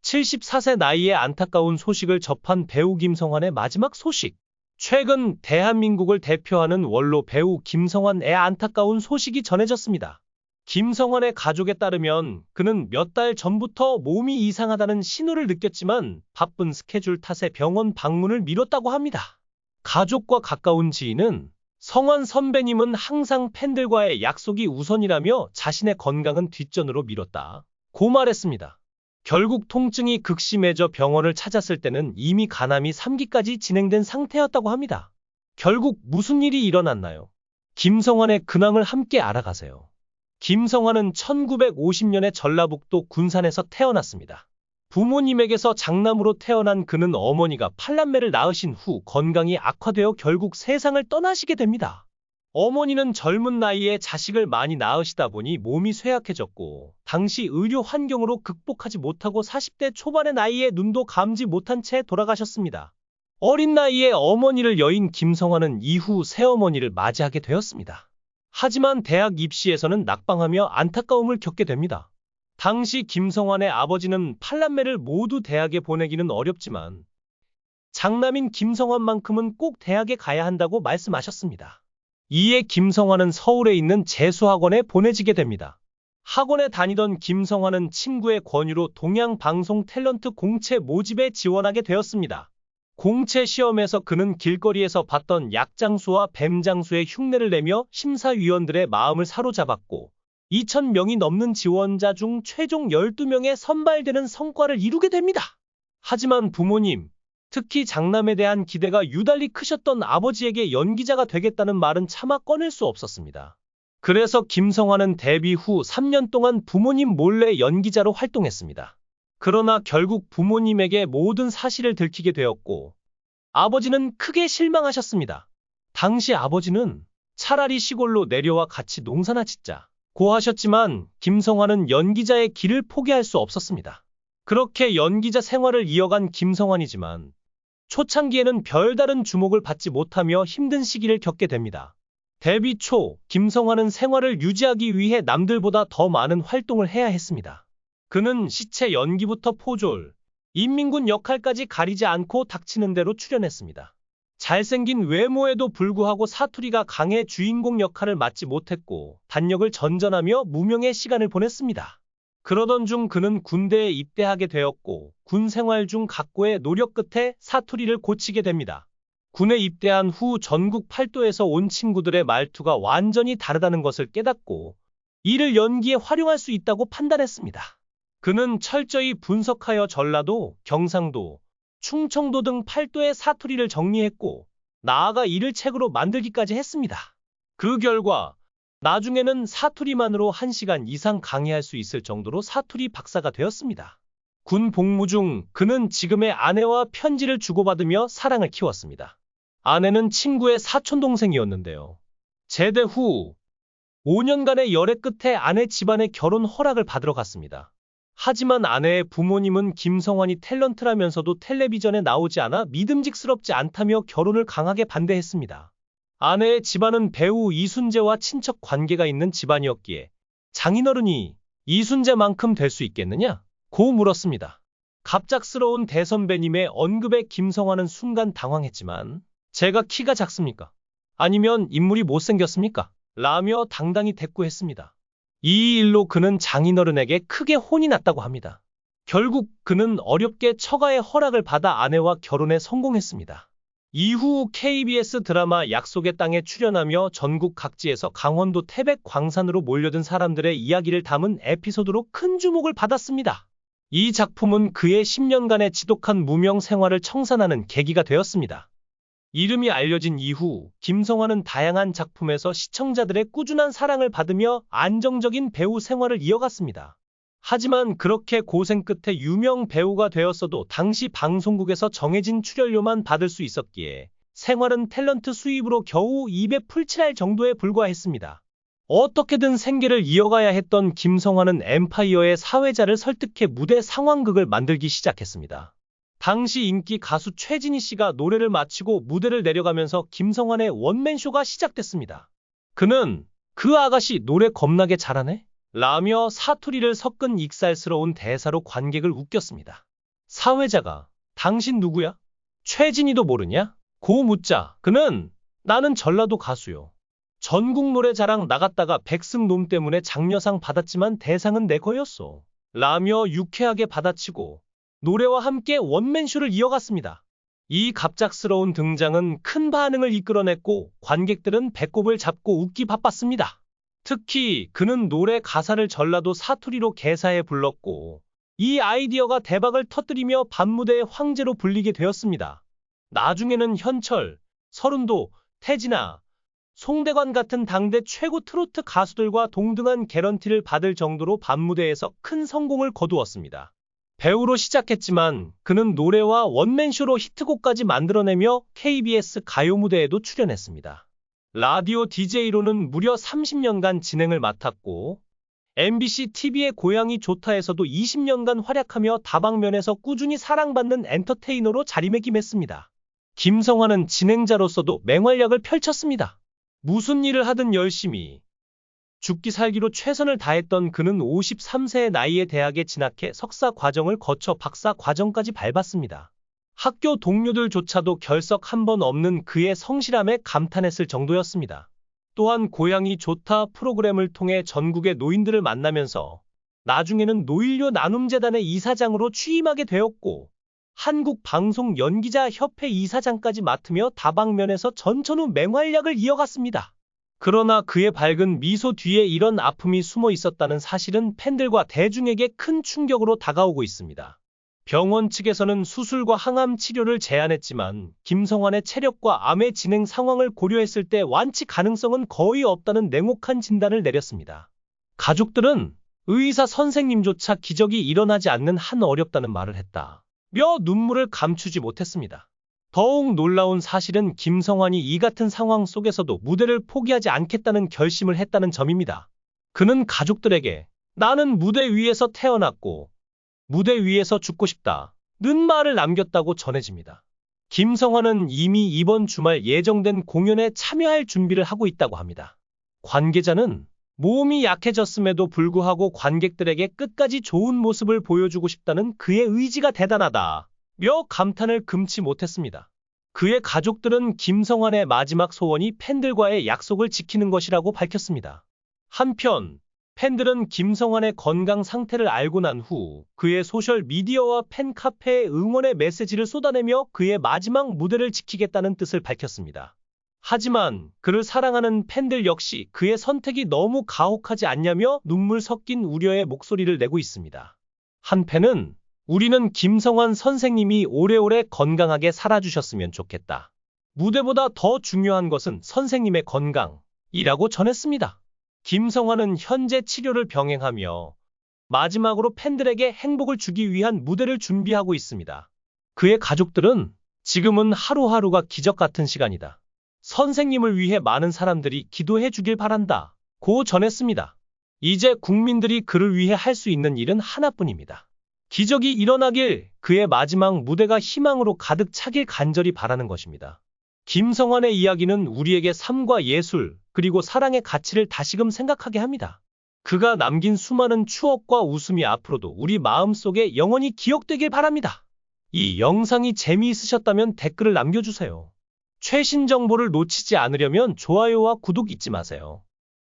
74세 나이에 안타까운 소식을 접한 배우 김성환의 마지막 소식. 최근 대한민국을 대표하는 원로 배우 김성환의 안타까운 소식이 전해졌습니다. 김성환의 가족에 따르면 그는 몇 달 전부터 몸이 이상하다는 신호를 느꼈지만 바쁜 스케줄 탓에 병원 방문을 미뤘다고 합니다. 가족과 가까운 지인은 성환 선배님은 항상 팬들과의 약속이 우선이라며 자신의 건강은 뒷전으로 미뤘다고 말했습니다. 결국 통증이 극심해져 병원을 찾았을 때는 이미 간암이 3기까지 진행된 상태였다고 합니다. 결국 무슨 일이 일어났나요? 김성환의 근황을 함께 알아가세요. 김성환은 1950년에 전라북도 군산에서 태어났습니다. 부모님에게서 장남으로 태어난 그는 어머니가 팔남매를 낳으신 후 건강이 악화되어 결국 세상을 떠나시게 됩니다. 어머니는 젊은 나이에 자식을 많이 낳으시다 보니 몸이 쇠약해졌고 당시 의료 환경으로 극복하지 못하고 40대 초반의 나이에 눈도 감지 못한 채 돌아가셨습니다. 어린 나이에 어머니를 여인 김성환은 이후 새어머니를 맞이하게 되었습니다. 하지만 대학 입시에서는 낙방하며 안타까움을 겪게 됩니다. 당시 김성환의 아버지는 팔남매를 모두 대학에 보내기는 어렵지만 장남인 김성환만큼은 꼭 대학에 가야 한다고 말씀하셨습니다. 이에 김성환은 서울에 있는 재수학원에 보내지게 됩니다. 학원에 다니던 김성환은 친구의 권유로 동양방송 탤런트 공채 모집에 지원하게 되었습니다. 공채 시험에서 그는 길거리에서 봤던 약장수와 뱀장수의 흉내를 내며 심사위원들의 마음을 사로잡았고 2,000명이 넘는 지원자 중 최종 12명에 선발되는 성과를 이루게 됩니다. 하지만 부모님, 특히 장남에 대한 기대가 유달리 크셨던 아버지에게 연기자가 되겠다는 말은 차마 꺼낼 수 없었습니다. 그래서 김성환은 데뷔 후 3년 동안 부모님 몰래 연기자로 활동했습니다. 그러나 결국 부모님에게 모든 사실을 들키게 되었고 아버지는 크게 실망하셨습니다. 당시 아버지는 차라리 시골로 내려와 같이 농사나 짓자고 하셨지만 김성환은 연기자의 길을 포기할 수 없었습니다. 그렇게 연기자 생활을 이어간 김성환이지만 초창기에는 별다른 주목을 받지 못하며 힘든 시기를 겪게 됩니다. 데뷔 초 김성환은 생활을 유지하기 위해 남들보다 더 많은 활동을 해야 했습니다. 그는 시체 연기부터 포졸, 인민군 역할까지 가리지 않고 닥치는 대로 출연했습니다. 잘생긴 외모에도 불구하고 사투리가 강해 주인공 역할을 맡지 못했고 단역을 전전하며 무명의 시간을 보냈습니다. 그러던 중 그는 군대에 입대하게 되었고 군 생활 중 각고의 노력 끝에 사투리를 고치게 됩니다. 군에 입대한 후 전국 팔도에서 온 친구들의 말투가 완전히 다르다는 것을 깨닫고 이를 연기에 활용할 수 있다고 판단했습니다. 그는 철저히 분석하여 전라도, 경상도, 충청도 등 팔도의 사투리를 정리했고 나아가 이를 책으로 만들기까지 했습니다. 그 결과 나중에는 사투리만으로 1시간 이상 강의할 수 있을 정도로 사투리 박사가 되었습니다. 군 복무 중 그는 지금의 아내와 편지를 주고받으며 사랑을 키웠습니다. 아내는 친구의 사촌동생이었는데요. 제대 후 5년간의 열애 끝에 아내 집안의 결혼 허락을 받으러 갔습니다. 하지만 아내의 부모님은 김성환이 탤런트라면서도 텔레비전에 나오지 않아 믿음직스럽지 않다며 결혼을 강하게 반대했습니다. 아내의 집안은 배우 이순재와 친척 관계가 있는 집안이었기에 장인어른이 이순재만큼 될 수 있겠느냐? 고 물었습니다. 갑작스러운 대선배님의 언급에 김성환은 순간 당황했지만 제가 키가 작습니까? 아니면 인물이 못생겼습니까? 라며 당당히 대꾸했습니다. 이 일로 그는 장인어른에게 크게 혼이 났다고 합니다. 결국 그는 어렵게 처가의 허락을 받아 아내와 결혼에 성공했습니다. 이후 KBS 드라마 약속의 땅에 출연하며 전국 각지에서 강원도 태백 광산으로 몰려든 사람들의 이야기를 담은 에피소드로 큰 주목을 받았습니다. 이 작품은 그의 10년간의 지독한 무명 생활을 청산하는 계기가 되었습니다. 이름이 알려진 이후 김성환은 다양한 작품에서 시청자들의 꾸준한 사랑을 받으며 안정적인 배우 생활을 이어갔습니다. 하지만 그렇게 고생 끝에 유명 배우가 되었어도 당시 방송국에서 정해진 출연료만 받을 수 있었기에 생활은 탤런트 수입으로 겨우 입에 풀칠할 정도에 불과했습니다. 어떻게든 생계를 이어가야 했던 김성환은 엠파이어의 사회자를 설득해 무대 상황극을 만들기 시작했습니다. 당시 인기 가수 최진희 씨가 노래를 마치고 무대를 내려가면서 김성환의 원맨쇼가 시작됐습니다. 그는 그 아가씨 노래 겁나게 잘하네? 라며 사투리를 섞은 익살스러운 대사로 관객을 웃겼습니다. 사회자가 당신 누구야? 최진이도 모르냐? 고 묻자 그는 나는 전라도 가수요. 전국 노래자랑 나갔다가 백승놈 때문에 장려상 받았지만 대상은 내 거였어. 라며 유쾌하게 받아치고 노래와 함께 원맨쇼를 이어갔습니다. 이 갑작스러운 등장은 큰 반응을 이끌어냈고 관객들은 배꼽을 잡고 웃기 바빴습니다. 특히 그는 노래 가사를 전라도 사투리로 개사해 불렀고 이 아이디어가 대박을 터뜨리며 밤무대의 황제로 불리게 되었습니다. 나중에는 현철, 서른도, 태진아, 송대관 같은 당대 최고 트로트 가수들과 동등한 개런티를 받을 정도로 밤무대에서 큰 성공을 거두었습니다. 배우로 시작했지만 그는 노래와 원맨쇼로 히트곡까지 만들어내며 KBS 가요 무대에도 출연했습니다. 라디오 DJ로는 무려 30년간 진행을 맡았고 MBC TV의 고양이 좋다에서도 20년간 활약하며 다방면에서 꾸준히 사랑받는 엔터테이너로 자리매김했습니다. 김성환은 진행자로서도 맹활약을 펼쳤습니다. 무슨 일을 하든 열심히 죽기 살기로 최선을 다했던 그는 53세의 나이에 대학에 진학해 석사 과정을 거쳐 박사 과정까지 밟았습니다. 학교 동료들조차도 결석 한 번 없는 그의 성실함에 감탄했을 정도였습니다. 또한 고양이 좋다 프로그램을 통해 전국의 노인들을 만나면서 나중에는 노인료 나눔재단의 이사장으로 취임하게 되었고 한국방송연기자협회 이사장까지 맡으며 다방면에서 전천후 맹활약을 이어갔습니다. 그러나 그의 밝은 미소 뒤에 이런 아픔이 숨어 있었다는 사실은 팬들과 대중에게 큰 충격으로 다가오고 있습니다. 병원 측에서는 수술과 항암 치료를 제안했지만 김성환의 체력과 암의 진행 상황을 고려했을 때 완치 가능성은 거의 없다는 냉혹한 진단을 내렸습니다. 가족들은 의사 선생님조차 기적이 일어나지 않는 한 어렵다는 말을 했다. 며 눈물을 감추지 못했습니다. 더욱 놀라운 사실은 김성환이 이 같은 상황 속에서도 무대를 포기하지 않겠다는 결심을 했다는 점입니다. 그는 가족들에게 나는 무대 위에서 태어났고 무대 위에서 죽고 싶다 는 말을 남겼다고 전해집니다. 김성환은 이미 이번 주말 예정된 공연에 참여할 준비를 하고 있다고 합니다. 관계자는 몸이 약해졌음에도 불구하고 관객들에게 끝까지 좋은 모습을 보여주고 싶다는 그의 의지가 대단하다 며 감탄을 금치 못했습니다. 그의 가족들은 김성환의 마지막 소원이 팬들과의 약속을 지키는 것이라고 밝혔습니다. 한편 팬들은 김성환의 건강 상태를 알고 난 후 그의 소셜미디어와 팬카페에 응원의 메시지를 쏟아내며 그의 마지막 무대를 지키겠다는 뜻을 밝혔습니다. 하지만 그를 사랑하는 팬들 역시 그의 선택이 너무 가혹하지 않냐며 눈물 섞인 우려의 목소리를 내고 있습니다. 한 팬은 우리는 김성환 선생님이 오래오래 건강하게 살아주셨으면 좋겠다. 무대보다 더 중요한 것은 선생님의 건강이라고 전했습니다. 김성환은 현재 치료를 병행하며 마지막으로 팬들에게 행복을 주기 위한 무대를 준비하고 있습니다. 그의 가족들은 지금은 하루하루가 기적 같은 시간이다. 선생님을 위해 많은 사람들이 기도해 주길 바란다. 고 전했습니다. 이제 국민들이 그를 위해 할 수 있는 일은 하나뿐입니다. 기적이 일어나길 그의 마지막 무대가 희망으로 가득 차길 간절히 바라는 것입니다. 김성환의 이야기는 우리에게 삶과 예술 그리고 사랑의 가치를 다시금 생각하게 합니다. 그가 남긴 수많은 추억과 웃음이 앞으로도 우리 마음속에 영원히 기억되길 바랍니다. 이 영상이 재미있으셨다면 댓글을 남겨주세요. 최신 정보를 놓치지 않으려면 좋아요와 구독 잊지 마세요.